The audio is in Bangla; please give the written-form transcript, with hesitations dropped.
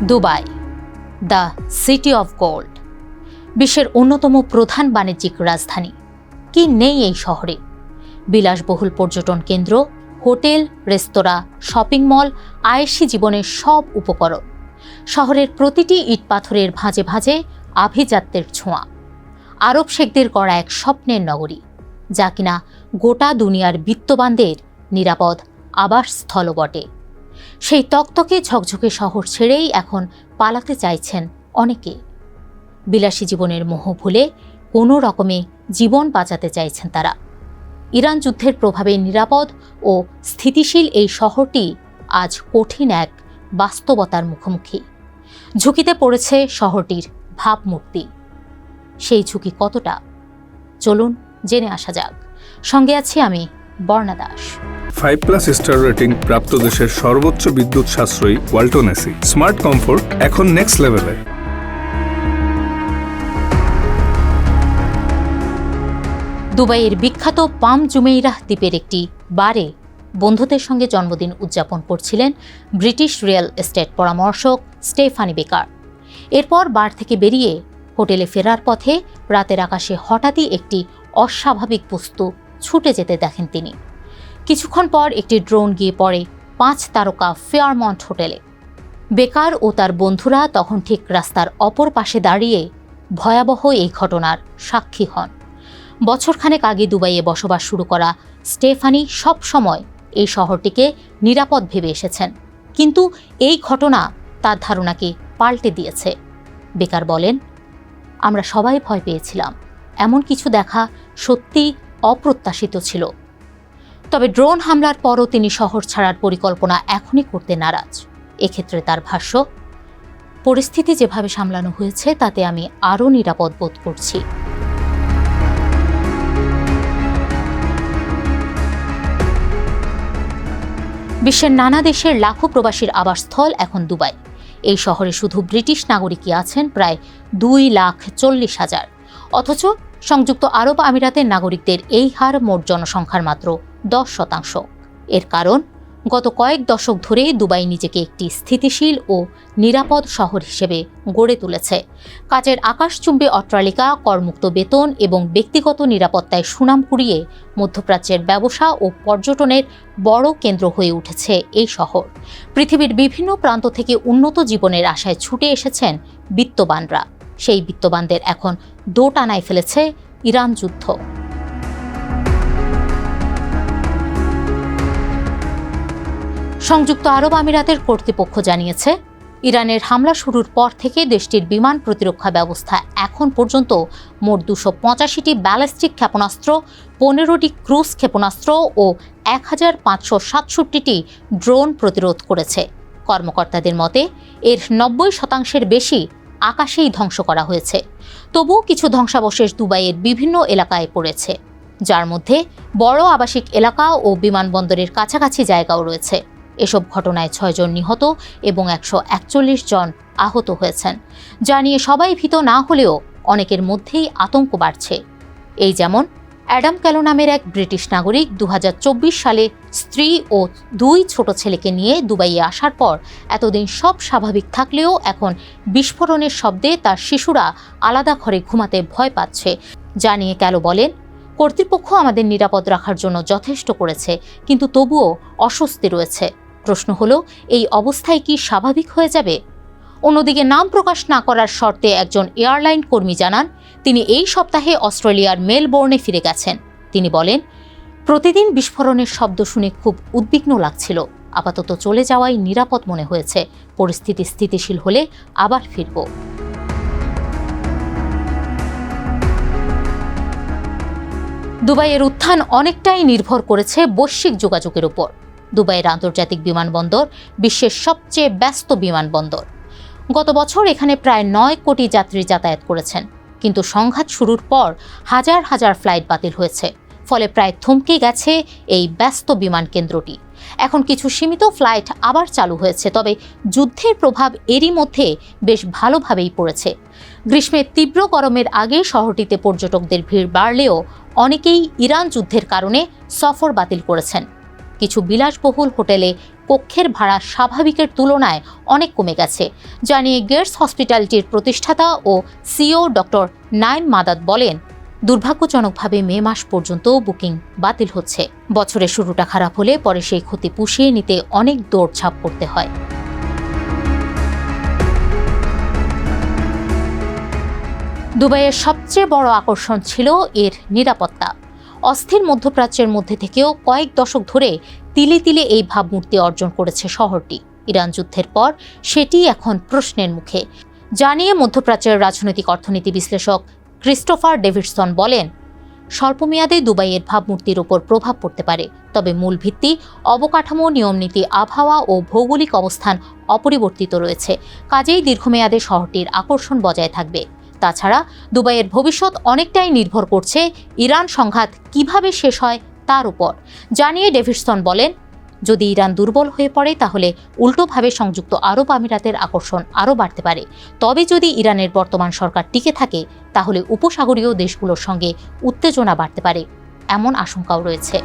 Dubai, the city of gold, বিশ্বের অন্যতম প্রধান বাণিজ্যিক রাজধানী। কি নেই এই শহরে? বিলাসবহুল পর্যটন কেন্দ্র, হোটেল, রেস্তোরাঁ, শপিং মল, আয়েশি জীবনের সব উপকরণ। শহরের প্রতিটি ইট পাথরের ভাঁজে ভাঁজে আভিজাত্যের ছোঁয়া। আরব শেখদের গড়া এক স্বপ্নের নগরী, যা কিনা গোটা দুনিয়ার বিত্তবানদের নিরাপদ আবাসস্থল বটে। সেই তকতকে ঝকঝকে শহর ছেড়েই এখন পালাতে চাইছেন অনেকে। বিলাসী জীবনের মোহ ভুলে কোনো রকমে জীবন বাঁচাতে চাইছেন তারা। ইরান যুদ্ধের প্রভাবে নিরাপদ ও স্থিতিশীল এই শহরটি আজ কঠিন এক বাস্তবতার মুখোমুখি। ঝুঁকিতে পড়েছে শহরটির ভাবমূর্তি। সেই ঝুঁকি কতটা? চলুন জেনে আসা যাক। সঙ্গে আছি আমি, বর্ণা দাস। 5+ স্টার রেটিং প্রাপ্ত দেশের সর্বোচ্চ বিদ্যুৎ সাশ্রয়ী ওয়ালটন এসি। স্মার্ট কমফোর্ট এখন নেক্সট লেভেলে। দুবাইয়ের বিখ্যাত পাম জুমেইরাহ দ্বীপের একটি বারে বন্ধুদের সঙ্গে জন্মদিন উদযাপন করছিলেন ব্রিটিশ রিয়েল এস্টেট পরামর্শক স্টেফানি বেকার। এরপর বার থেকে বেরিয়ে হোটেলে ফেরার পথে রাতের আকাশে হঠাৎই একটি অস্বাভাবিক বস্তু ছুটে যেতে দেখেন তিনি। কিছুক্ষণ পর একটি ড্রোন গিয়ে পড়ে 5 তারকা ফেয়ারমন্ট হোটেলে। বেকার ও তার বন্ধুরা তখন ঠিক রাস্তার অপর পাশে দাঁড়িয়ে ভয়াবহ এই ঘটনার সাক্ষী হন। বছরখানেক আগে দুবাইয়ে বসবাস শুরু করা স্টেফানি সব সময় এই শহরটিকে নিরাপদ ভেবে এসেছেন, কিন্তু এই ঘটনা তার ধারণাকে পাল্টে দিয়েছে। বেকার বলেন, আমরা সবাই ভয় পেয়েছিলাম। এমন কিছু দেখা সত্যি অপ্রত্যাশিত ছিল। তবে ড্রোন হামলার পরও তিনি শহর ছাড়ার পরিকল্পনা এখনই করতে নারাজ। এক্ষেত্রে তার ভাষ্য, পরিস্থিতি যেভাবে সামলানো হয়েছে তাতে আমি আরও নিরাপদ বোধ করছি। বিশ্বের নানা দেশের লাখো প্রবাসীর আবাসস্থল এখন দুবাই। এই শহরে শুধু ব্রিটিশ নাগরিকই আছেন প্রায় 2,40,000। অথচ সংযুক্ত আরব আমিরাতের নাগরিকদের এই হার মোট জনসংখ্যার মাত্র 10%। এর কারণ, গত কয়েক দশক ধরে দুবাই নিজেকে একটি স্থিতিশীল ও নিরাপদ শহর হিসেবে গড়ে তুলেছে। কাচের আকাশচুম্বী অট্টালিকা, করমুক্ত বেতন এবং ব্যক্তিগত নিরাপত্তায় সুনাম কুড়িয়ে মধ্যপ্রাচ্যের ব্যবসা ও পর্যটনের বড় কেন্দ্র হয়ে উঠেছে এই শহর। পৃথিবীর বিভিন্ন প্রান্ত থেকে উন্নত জীবনের আশায় ছুটে এসেছেন বিত্তবানরা। সেই বিত্তবানদের এখন দোটানায় ফেলেছে ইরান যুদ্ধ। সংযুক্ত আরব আমিরাতের কর্তৃপক্ষ জানিয়েছে, ইরানের হামলা শুরুর পর থেকে দেশটির বিমান প্রতিরক্ষা ব্যবস্থা এখন পর্যন্ত মোট 285টি ব্যালিস্টিক ক্ষেপণাস্ত্র, 15টি ক্রুজ ক্ষেপণাস্ত্র ও 1567টি ড্রোন প্রতিরোধ করেছে। কর্মকর্তাদের মতে এর 90% বেশি আকাশেই ধ্বংস করা হয়েছে। তবুও কিছু ধ্বংসাবশেষ দুবাইয়ের বিভিন্ন এলাকায় পড়েছে, যার মধ্যে বড় আবাসিক এলাকা ও বিমানবন্দরের কাছাকাছি জায়গাও রয়েছে। এসব ঘটনায় 6 জন নিহত এবং 141 জন আহত হয়েছেন, যা নিয়ে সবাই ভীত না হলেও অনেকের মধ্যেই আতঙ্ক বাড়ছে। এই যেমন অ্যাডাম ক্যালো নামের এক ব্রিটিশ নাগরিক 2024 সালে স্ত্রী ও 2 ছোট ছেলেকে নিয়ে দুবাইয়ে আসার পর এতদিন সব স্বাভাবিক থাকলেও এখন বিস্ফোরণের শব্দে তার শিশুরা আলাদা ঘরে ঘুমাতে ভয় পাচ্ছে। যা নিয়ে ক্যালো বলেন, কর্তৃপক্ষ আমাদের নিরাপদ রাখার জন্য যথেষ্ট করেছে, কিন্তু তবুও অস্বস্তি রয়েছে। প্রশ্ন হলো, এই অবস্থায় কি স্বাভাবিক হয়ে যাবে? অন্যদিকে নাম প্রকাশ না করার শর্তে একজন এয়ারলাইন কর্মী জানান, তিনি এই সপ্তাহে অস্ট্রেলিয়ার মেলবোর্নে ফিরে গেছেন। তিনি বলেন, প্রতিদিন বিস্ফোরণের শব্দ শুনে খুব উদ্বিগ্ন লাগছিল। আপাতত চলে যাওয়াই নিরাপদ মনে হয়েছে। পরিস্থিতি স্থিতিশীল হলে আবার ফিরব। দুবাইয়ের উত্থান অনেকটাই নির্ভর করেছে বৈশ্বিক যোগাযোগের উপর। দুবাইয়ের আন্তর্জাতিক বিমানবন্দর বিশ্বের সবচেয়ে ব্যস্ত বিমানবন্দর। গত বছর এখানে প্রায় 9 কোটি যাত্রী যাতায়াত করেছেন, কিন্তু সংঘাত শুরুর পর হাজার হাজার ফ্লাইট বাতিল হয়েছে। ফলে প্রায় থমকে গেছে এই ব্যস্ত বিমান কেন্দ্রটি। এখন কিছু সীমিত ফ্লাইট আবার চালু হয়েছে, তবে যুদ্ধের প্রভাব এরই মধ্যে বেশ ভালোভাবেই পড়েছে। গ্রীষ্মের তীব্র গরমের আগে শহরটিতে পর্যটকদের ভিড় বাড়লেও অনেকেই ইরান যুদ্ধের কারণে সফর বাতিল করেছেন। কিছু বিলাসবহুল হোটেলে কক্ষের ভাড়া স্বাভাবিকের তুলনায় অনেক কমে গেছে। জানিয়ে গেটস হসপিটালিটির প্রতিষ্ঠাতা ও সিইও ডক্টর নাইম মাদাদ বলেন, দুর্ভাগ্যজনকভাবে মে মাস পর্যন্ত বুকিং বাতিল হচ্ছে। বছরের শুরুটা খারাপ হলে পরে সেই ক্ষতি পুষিয়ে নিতে অনেক দৌড়ঝাঁপ করতে হয়। দুবাইয়ের সবচেয়ে বড় আকর্ষণ ছিল এর নিরাপত্তা। অস্থির মধ্যপ্রাচ্যের মধ্যে থেকেও কয়েক দশক ধরে তিলে তিলে এই ভাবমূর্তি অর্জন করেছে শহরটি। ইরান যুদ্ধের পর সেটি এখন প্রশ্নের মুখে। জানিয়ে মধ্যপ্রাচ্যের রাজনৈতিক অর্থনীতি বিশ্লেষক ক্রিস্টোফার ডেভিডসন বলেন, স্বল্পমেয়াদে দুবাইয়ের ভাবমূর্তির ওপর প্রভাব পড়তে পারে, তবে মূল ভিত্তি, অবকাঠামো, নিয়মনীতি, আবহাওয়া ও ভৌগোলিক অবস্থান অপরিবর্তিত রয়েছে। কাজেই দীর্ঘমেয়াদে শহরটির আকর্ষণ বজায় থাকবে। তাছাড়া দুবাইয়ের ভবিষ্যৎ অনেকটাই নির্ভর করছে ইরান সংঘাত কিভাবে শেষ হয় তার উপর। জানিয়ে ডেভিডসন বলেন, যদি ইরান দুর্বল হয়ে পড়ে তাহলে উল্টোভাবে সংযুক্ত আরব আমিরাতের আকর্ষণ আরও বাড়তে পারে। তবে যদি ইরানের বর্তমান সরকার টিকে থাকে তাহলে উপসাগরীয় দেশগুলোর সঙ্গে উত্তেজনা বাড়তে পারে, এমন আশঙ্কাও রয়েছে।